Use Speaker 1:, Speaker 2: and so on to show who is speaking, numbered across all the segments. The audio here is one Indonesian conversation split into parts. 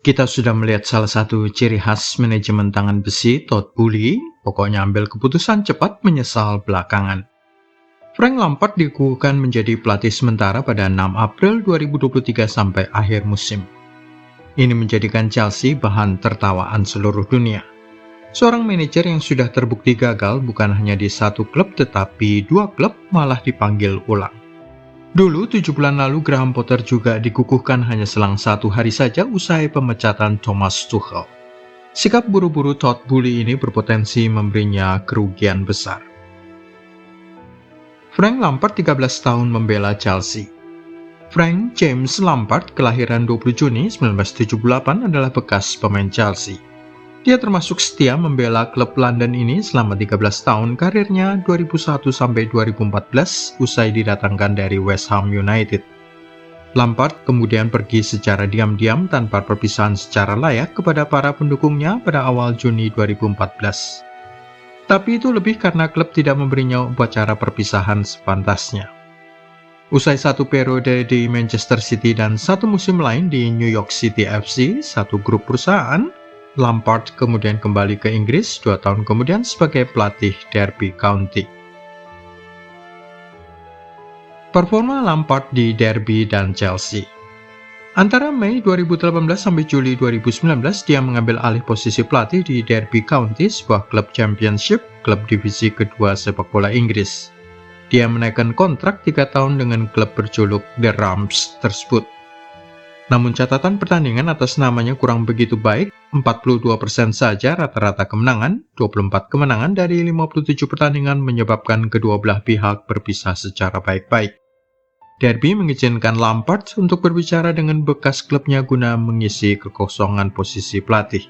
Speaker 1: Kita sudah melihat salah satu ciri khas manajemen tangan besi Todd Boehly, pokoknya ambil keputusan cepat, menyesal belakangan. Frank Lampard dikukuhkan menjadi pelatih sementara pada 6 April 2023 sampai akhir musim. Ini menjadikan Chelsea bahan tertawaan seluruh dunia. Seorang manajer yang sudah terbukti gagal bukan hanya di satu klub tetapi 2 klub malah dipanggil ulang. Dulu 7 bulan lalu Graham Potter juga dikukuhkan hanya selang 1 hari saja usai pemecatan Thomas Tuchel. Sikap buru-buru Todd Boehly ini berpotensi memberinya kerugian besar. Frank Lampard 13 tahun membela Chelsea. Frank James Lampard, kelahiran 20 Juni 1978, adalah bekas pemain Chelsea. Dia termasuk setia membela klub London ini selama 13 tahun karirnya 2001 sampai 2014 usai didatangkan dari West Ham United. Lampard kemudian pergi secara diam-diam tanpa perpisahan secara layak kepada para pendukungnya pada awal Juni 2014. Tapi itu lebih karena klub tidak memberinya upacara perpisahan sepantasnya. Usai 1 periode di Manchester City dan 1 musim lain di New York City FC, satu grup perusahaan, Lampard kemudian kembali ke Inggris 2 tahun kemudian sebagai pelatih Derby County. Performa Lampard di Derby dan Chelsea. Antara Mei 2018 sampai Juli 2019, dia mengambil alih posisi pelatih di Derby County, sebuah klub Championship, klub divisi kedua sepak bola Inggris. Dia menaikkan kontrak 3 tahun dengan klub berjuluk The Rams tersebut. Namun catatan pertandingan atas namanya kurang begitu baik, 42% saja rata-rata kemenangan, 24 kemenangan dari 57 pertandingan menyebabkan kedua belah pihak berpisah secara baik-baik. Derby mengizinkan Lampard untuk berbicara dengan bekas klubnya guna mengisi kekosongan posisi pelatih.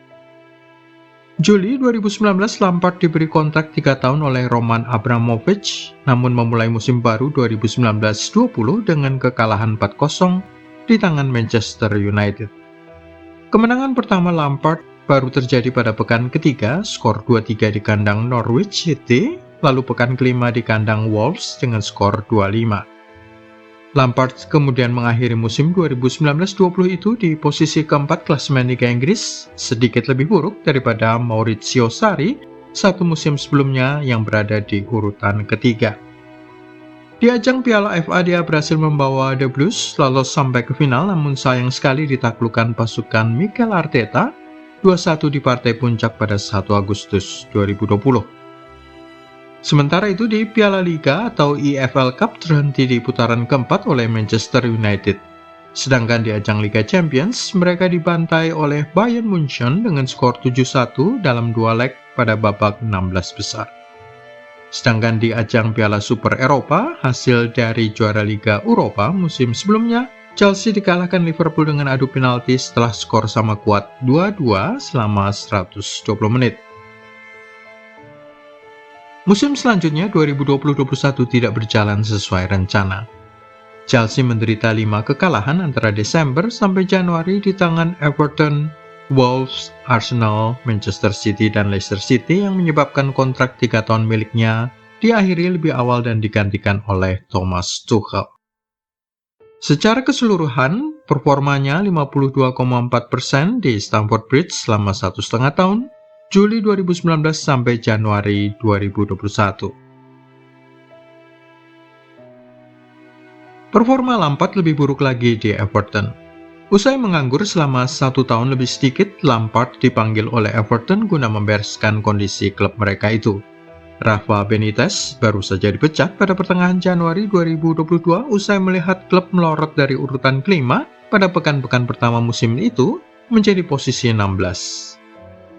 Speaker 1: Juli 2019, Lampard diberi kontrak 3 tahun oleh Roman Abramovich, namun memulai musim baru 2019-20 dengan kekalahan 4-0 di tangan Manchester United. Kemenangan pertama Lampard baru terjadi pada pekan ketiga, skor 2-3 di kandang Norwich City, lalu pekan kelima di kandang Wolves dengan skor 2-5. Lampard kemudian mengakhiri musim 2019-20 itu di posisi keempat klasemen Liga Inggris, sedikit lebih buruk daripada Maurizio Sarri 1 musim sebelumnya yang berada di urutan ketiga. Di ajang Piala FA dia berhasil membawa The Blues lolos sampai ke final, namun sayang sekali ditaklukkan pasukan Mikel Arteta 2-1 di partai puncak pada 1 Agustus 2020. Sementara itu di Piala Liga atau EFL Cup terhenti di putaran keempat oleh Manchester United. Sedangkan di ajang Liga Champions, mereka dibantai oleh Bayern Munchen dengan skor 7-1 dalam 2 leg pada babak 16 besar. Sedangkan di ajang Piala Super Eropa, hasil dari juara Liga Eropa musim sebelumnya, Chelsea dikalahkan Liverpool dengan adu penalti setelah skor sama kuat 2-2 selama 120 menit. Musim selanjutnya 2020-21 tidak berjalan sesuai rencana. Chelsea menderita 5 kekalahan antara Desember sampai Januari di tangan Everton, Wolves, Arsenal, Manchester City, dan Leicester City yang menyebabkan kontrak 3 tahun miliknya diakhiri lebih awal dan digantikan oleh Thomas Tuchel. Secara keseluruhan, performanya 52,4% di Stamford Bridge selama 1,5 tahun, Juli 2019 sampai Januari 2021. Performa Lampard lebih buruk lagi di Everton. Usai menganggur selama 1 tahun lebih sedikit, Lampard dipanggil oleh Everton guna membereskan kondisi klub mereka itu. Rafa Benitez baru saja dipecat pada pertengahan Januari 2022 usai melihat klub melorot dari urutan kelima pada pekan-pekan pertama musim itu menjadi posisi 16.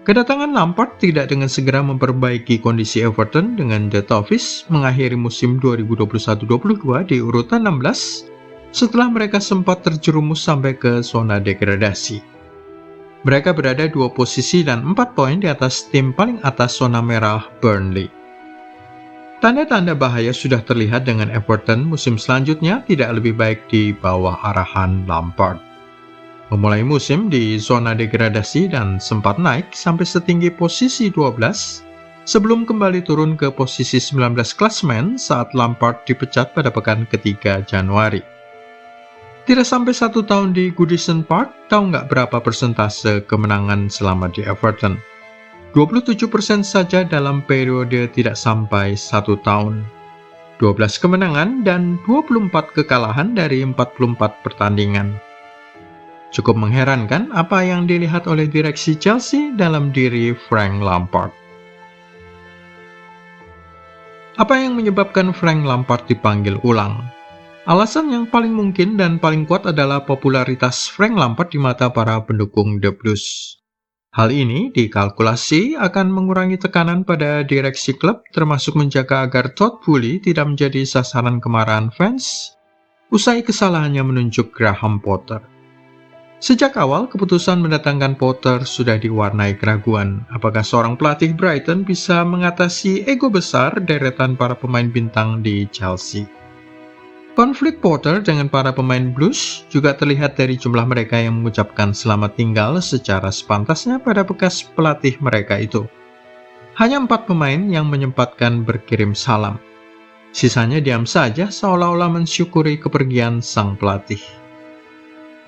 Speaker 1: Kedatangan Lampard tidak dengan segera memperbaiki kondisi Everton dengan The Toffees mengakhiri musim 2021-22 di urutan 16 setelah mereka sempat terjerumus sampai ke zona degradasi. Mereka berada 2 posisi dan 4 poin di atas tim paling atas zona merah Burnley. Tanda-tanda bahaya sudah terlihat dengan Everton musim selanjutnya tidak lebih baik di bawah arahan Lampard. Memulai musim di zona degradasi dan sempat naik sampai setinggi posisi 12 sebelum kembali turun ke posisi 19 klasemen saat Lampard dipecat pada pekan ketiga Januari. Tidak sampai 1 tahun di Goodison Park, tahu nggak berapa persentase kemenangan selama di Everton? 27% saja dalam periode tidak sampai 1 tahun. 12 kemenangan dan 24 kekalahan dari 44 pertandingan. Cukup mengherankan apa yang dilihat oleh direksi Chelsea dalam diri Frank Lampard. Apa yang menyebabkan Frank Lampard dipanggil ulang? Alasan yang paling mungkin dan paling kuat adalah popularitas Frank Lampard di mata para pendukung The Blues. Hal ini dikalkulasi akan mengurangi tekanan pada direksi klub, termasuk menjaga agar Todd Boehly tidak menjadi sasaran kemarahan fans usai kesalahannya menunjuk Graham Potter. Sejak awal, keputusan mendatangkan Potter sudah diwarnai keraguan. Apakah seorang pelatih Brighton bisa mengatasi ego besar deretan para pemain bintang di Chelsea? Konflik Potter dengan para pemain Blues juga terlihat dari jumlah mereka yang mengucapkan selamat tinggal secara sepantasnya pada bekas pelatih mereka itu. Hanya 4 pemain yang menyempatkan berkirim salam. Sisanya diam saja seolah-olah mensyukuri kepergian sang pelatih.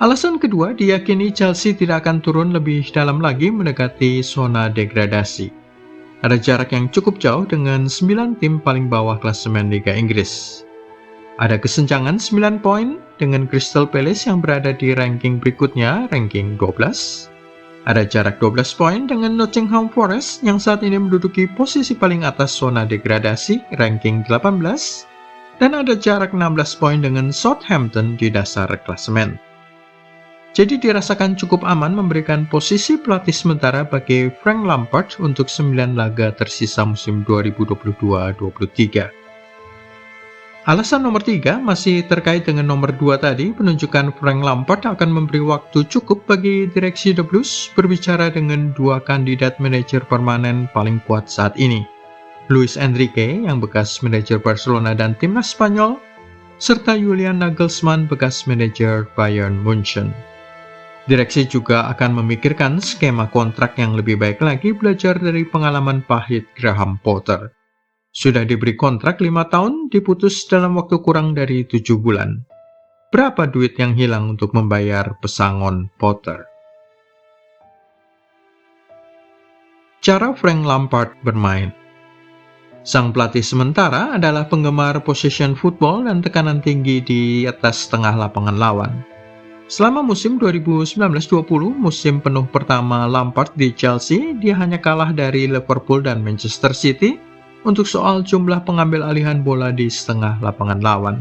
Speaker 1: Alasan kedua, diyakini Chelsea tidak akan turun lebih dalam lagi mendekati zona degradasi. Ada jarak yang cukup jauh dengan 9 tim paling bawah klasemen Liga Inggris. Ada kesenjangan 9 poin dengan Crystal Palace yang berada di ranking berikutnya, ranking 12. Ada jarak 12 poin dengan Nottingham Forest yang saat ini menduduki posisi paling atas zona degradasi, ranking 18. Dan ada jarak 16 poin dengan Southampton di dasar klasemen. Jadi dirasakan cukup aman memberikan posisi pelatih sementara bagi Frank Lampard untuk 9 laga tersisa musim 2022-23. Alasan nomor 3 masih terkait dengan nomor 2 tadi, penunjukan Frank Lampard akan memberi waktu cukup bagi direksi The Blues berbicara dengan 2 kandidat manajer permanen paling kuat saat ini, Luis Enrique yang bekas manajer Barcelona dan timnas Spanyol, serta Julian Nagelsmann bekas manajer Bayern Munchen. Direksi juga akan memikirkan skema kontrak yang lebih baik lagi belajar dari pengalaman pahit Graham Potter. Sudah diberi kontrak 5 tahun, diputus dalam waktu kurang dari 7 bulan. Berapa duit yang hilang untuk membayar pesangon Potter? Cara Frank Lampard bermain. Sang pelatih sementara adalah penggemar possession football dan tekanan tinggi di atas tengah lapangan lawan. Selama musim 2019-20, musim penuh pertama Lampard di Chelsea, dia hanya kalah dari Liverpool dan Manchester City untuk soal jumlah pengambil alihan bola di setengah lapangan lawan.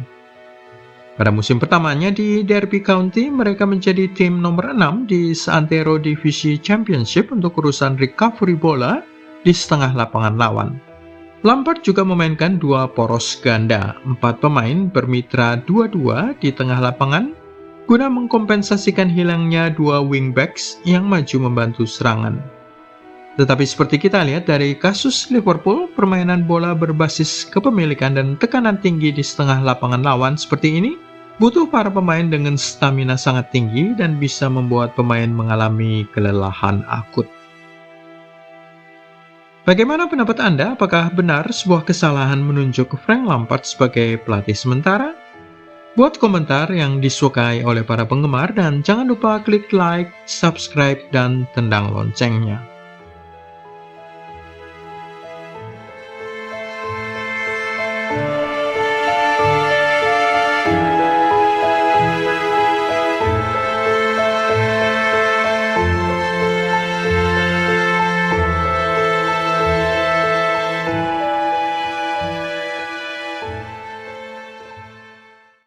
Speaker 1: Pada musim pertamanya di Derby County, mereka menjadi tim nomor 6 di seantero divisi Championship untuk urusan recovery bola di setengah lapangan lawan. Lampard juga memainkan 2 poros ganda, 4 pemain bermitra 2-2 di tengah lapangan, guna mengkompensasikan hilangnya 2 wingbacks yang maju membantu serangan. Tetapi seperti kita lihat dari kasus Liverpool, permainan bola berbasis kepemilikan dan tekanan tinggi di setengah lapangan lawan seperti ini butuh para pemain dengan stamina sangat tinggi dan bisa membuat pemain mengalami kelelahan akut. Bagaimana pendapat Anda? Apakah benar sebuah kesalahan menunjuk Frank Lampard sebagai pelatih sementara? Buat komentar yang disukai oleh para penggemar dan jangan lupa klik like, subscribe, dan tendang loncengnya.